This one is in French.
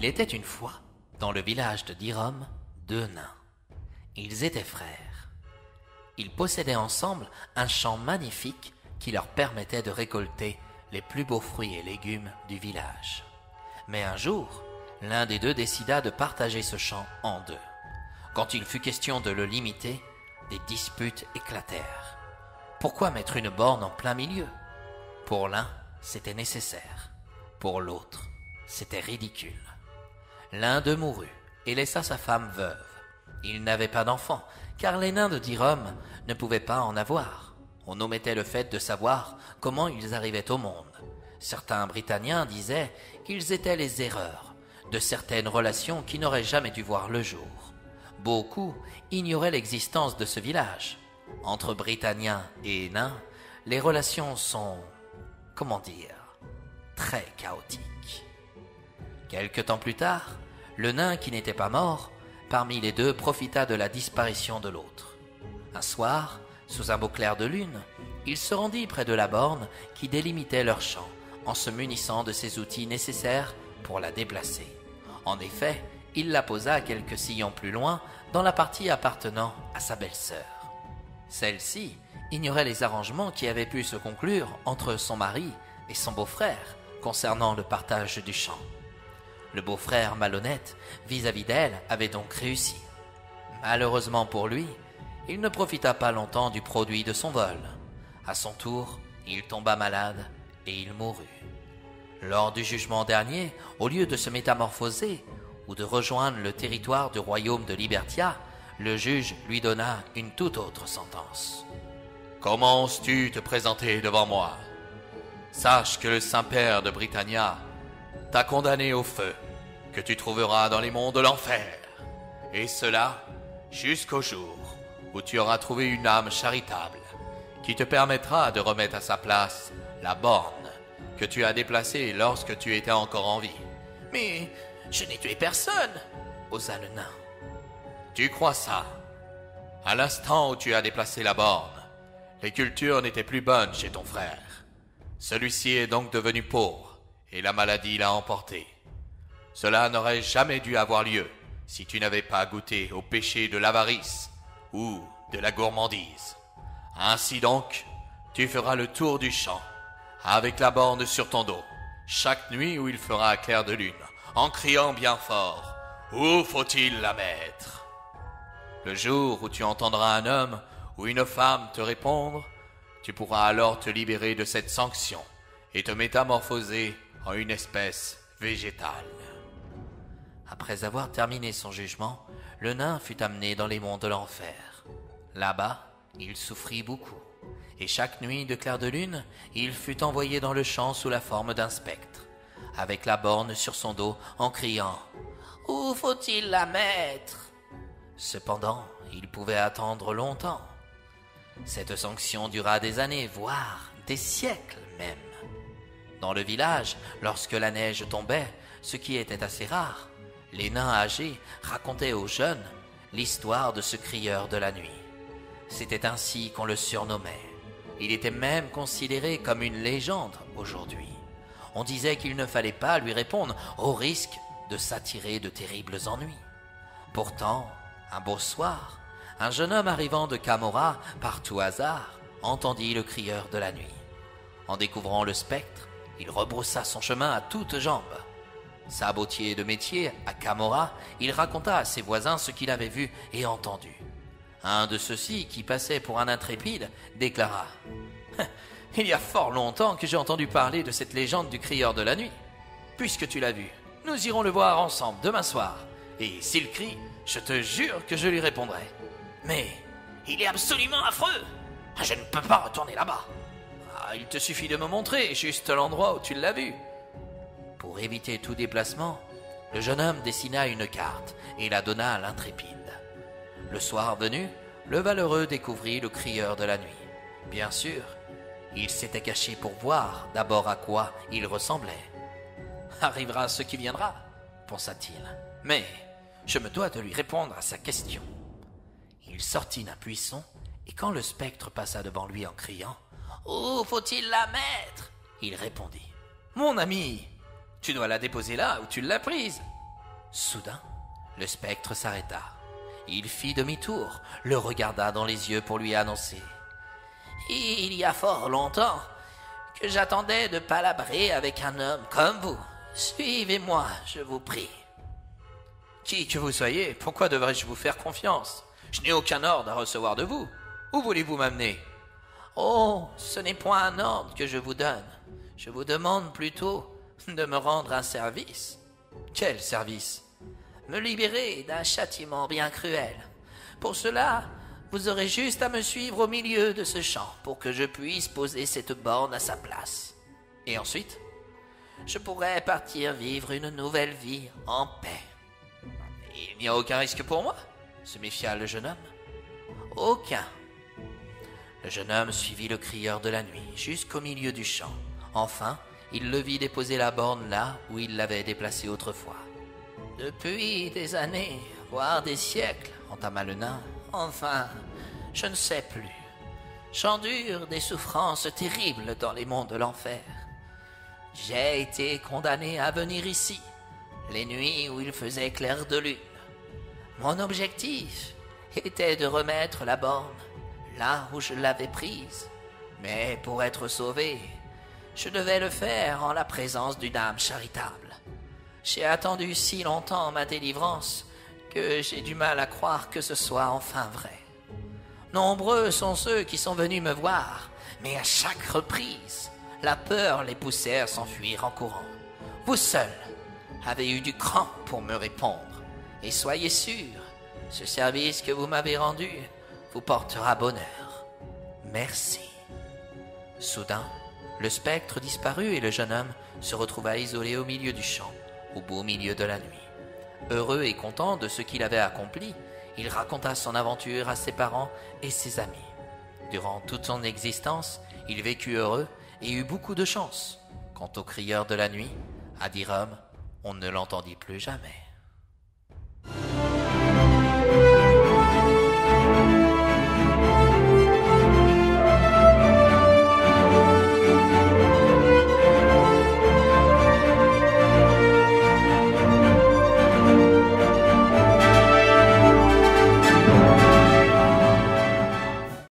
Il était une fois, dans le village de Dirom, deux nains. Ils étaient frères. Ils possédaient ensemble un champ magnifique qui leur permettait de récolter les plus beaux fruits et légumes du village. Mais un jour, l'un des deux décida de partager ce champ en deux. Quand il fut question de le limiter, des disputes éclatèrent. Pourquoi mettre une borne en plein milieu? Pour l'un, c'était nécessaire. Pour l'autre, c'était ridicule. L'un d'eux mourut et laissa sa femme veuve. Il n'avait pas d'enfant, car les nains de Dirom ne pouvaient pas en avoir. On omettait le fait de savoir comment ils arrivaient au monde. Certains Britanniens disaient qu'ils étaient les erreurs de certaines relations qui n'auraient jamais dû voir le jour. Beaucoup ignoraient l'existence de ce village. Entre Britanniens et nains, les relations sont, très chaotiques. Quelque temps plus tard, le nain qui n'était pas mort, parmi les deux profita de la disparition de l'autre. Un soir, sous un beau clair de lune, il se rendit près de la borne qui délimitait leur champ, en se munissant de ses outils nécessaires pour la déplacer. En effet, il la posa quelques sillons plus loin, dans la partie appartenant à sa belle-sœur. Celle-ci ignorait les arrangements qui avaient pu se conclure entre son mari et son beau-frère concernant le partage du champ. Le beau-frère malhonnête vis-à-vis d'elle avait donc réussi. Malheureusement pour lui, il ne profita pas longtemps du produit de son vol. À son tour, il tomba malade et il mourut. Lors du jugement dernier, au lieu de se métamorphoser ou de rejoindre le territoire du royaume de Libertia, le juge lui donna une toute autre sentence. « Comment oses-tu te présenter devant moi? Sache que le Saint-Père de Britannia t'a condamné au feu, que tu trouveras dans les monts de l'enfer, et cela jusqu'au jour où tu auras trouvé une âme charitable qui te permettra de remettre à sa place la borne que tu as déplacée lorsque tu étais encore en vie. »« Mais je n'ai tué personne !» osa le nain. « Tu crois ça? À l'instant où tu as déplacé la borne, les cultures n'étaient plus bonnes chez ton frère. Celui-ci est donc devenu pauvre, et la maladie l'a emporté. Cela n'aurait jamais dû avoir lieu si tu n'avais pas goûté au péché de l'avarice ou de la gourmandise. Ainsi donc, tu feras le tour du champ, avec la borne sur ton dos, chaque nuit où il fera clair de lune, en criant bien fort « Où faut-il la mettre ?» Le jour où tu entendras un homme ou une femme te répondre, tu pourras alors te libérer de cette sanction et te métamorphoser en une espèce végétale. Après avoir terminé son jugement, le nain fut amené dans les monts de l'enfer. Là-bas, il souffrit beaucoup, et chaque nuit de clair de lune, il fut envoyé dans le champ sous la forme d'un spectre, avec la borne sur son dos en criant « Où faut-il la mettre ?» Cependant, il pouvait attendre longtemps. Cette sanction dura des années, voire des siècles même. Dans le village, lorsque la neige tombait, ce qui était assez rare, les nains âgés racontaient aux jeunes l'histoire de ce crieur de la nuit. C'était ainsi qu'on le surnommait. Il était même considéré comme une légende aujourd'hui. On disait qu'il ne fallait pas lui répondre au risque de s'attirer de terribles ennuis. Pourtant, un beau soir, un jeune homme arrivant de Camorra, par tout hasard, entendit le crieur de la nuit. En découvrant le spectre, il rebroussa son chemin à toutes jambes. Sabotier de métier à Camorra, il raconta à ses voisins ce qu'il avait vu et entendu. Un de ceux-ci, qui passait pour un intrépide, déclara « Il y a fort longtemps que j'ai entendu parler de cette légende du crieur de la nuit. Puisque tu l'as vu, nous irons le voir ensemble demain soir. Et s'il crie, je te jure que je lui répondrai. Mais il est absolument affreux. Je ne peux pas retourner là-bas. Il te suffit de me montrer juste l'endroit où tu l'as vu. » Pour éviter tout déplacement, le jeune homme dessina une carte et la donna à l'intrépide. Le soir venu, le valeureux découvrit le crieur de la nuit. Bien sûr, il s'était caché pour voir d'abord à quoi il ressemblait. « Arrivera ce qui viendra, » pensa-t-il. « Mais je me dois de lui répondre à sa question. » Il sortit d'un buisson et quand le spectre passa devant lui en criant « Où faut-il la mettre ?» il répondit « Mon ami, tu dois la déposer là où tu l'as prise. Soudain, le spectre s'arrêta. Il fit demi-tour, le regarda dans les yeux pour lui annoncer: « Il y a fort longtemps que j'attendais de palabrer avec un homme comme vous. Suivez-moi, je vous prie. » « Qui que vous soyez, pourquoi devrais-je vous faire confiance? Je n'ai aucun ordre à recevoir de vous. Où voulez-vous m'amener? »« Oh, ce n'est point un ordre que je vous donne. Je vous demande plutôt de me rendre un service. »« Quel service? »« Me libérer d'un châtiment bien cruel. Pour cela, vous aurez juste à me suivre au milieu de ce champ pour que je puisse poser cette borne à sa place. Et ensuite, je pourrai partir vivre une nouvelle vie en paix. » « Il n'y a aucun risque pour moi ?» se méfia le jeune homme. « Aucun. » Le jeune homme suivit le crieur de la nuit jusqu'au milieu du champ. Enfin, il le vit déposer la borne là où il l'avait déplacée autrefois. « Depuis des années, voire des siècles, entama le nain, enfin, je ne sais plus. J'endure des souffrances terribles dans les mondes de l'enfer. J'ai été condamné à venir ici, les nuits où il faisait clair de lune. Mon objectif était de remettre la borne là où je l'avais prise. Mais pour être sauvé, je devais le faire en la présence d'une âme charitable. J'ai attendu si longtemps ma délivrance que j'ai du mal à croire que ce soit enfin vrai. Nombreux sont ceux qui sont venus me voir, mais à chaque reprise, la peur les poussait à s'enfuir en courant. Vous seul avez eu du cran pour me répondre, et soyez sûr, ce service que vous m'avez rendu vous portera bonheur. Merci. » Soudain, le spectre disparut et le jeune homme se retrouva isolé au milieu du champ, au beau milieu de la nuit. Heureux et content de ce qu'il avait accompli, il raconta son aventure à ses parents et ses amis. Durant toute son existence, il vécut heureux et eut beaucoup de chance. Quant au crieur de la nuit, à dire homme, on ne l'entendit plus jamais.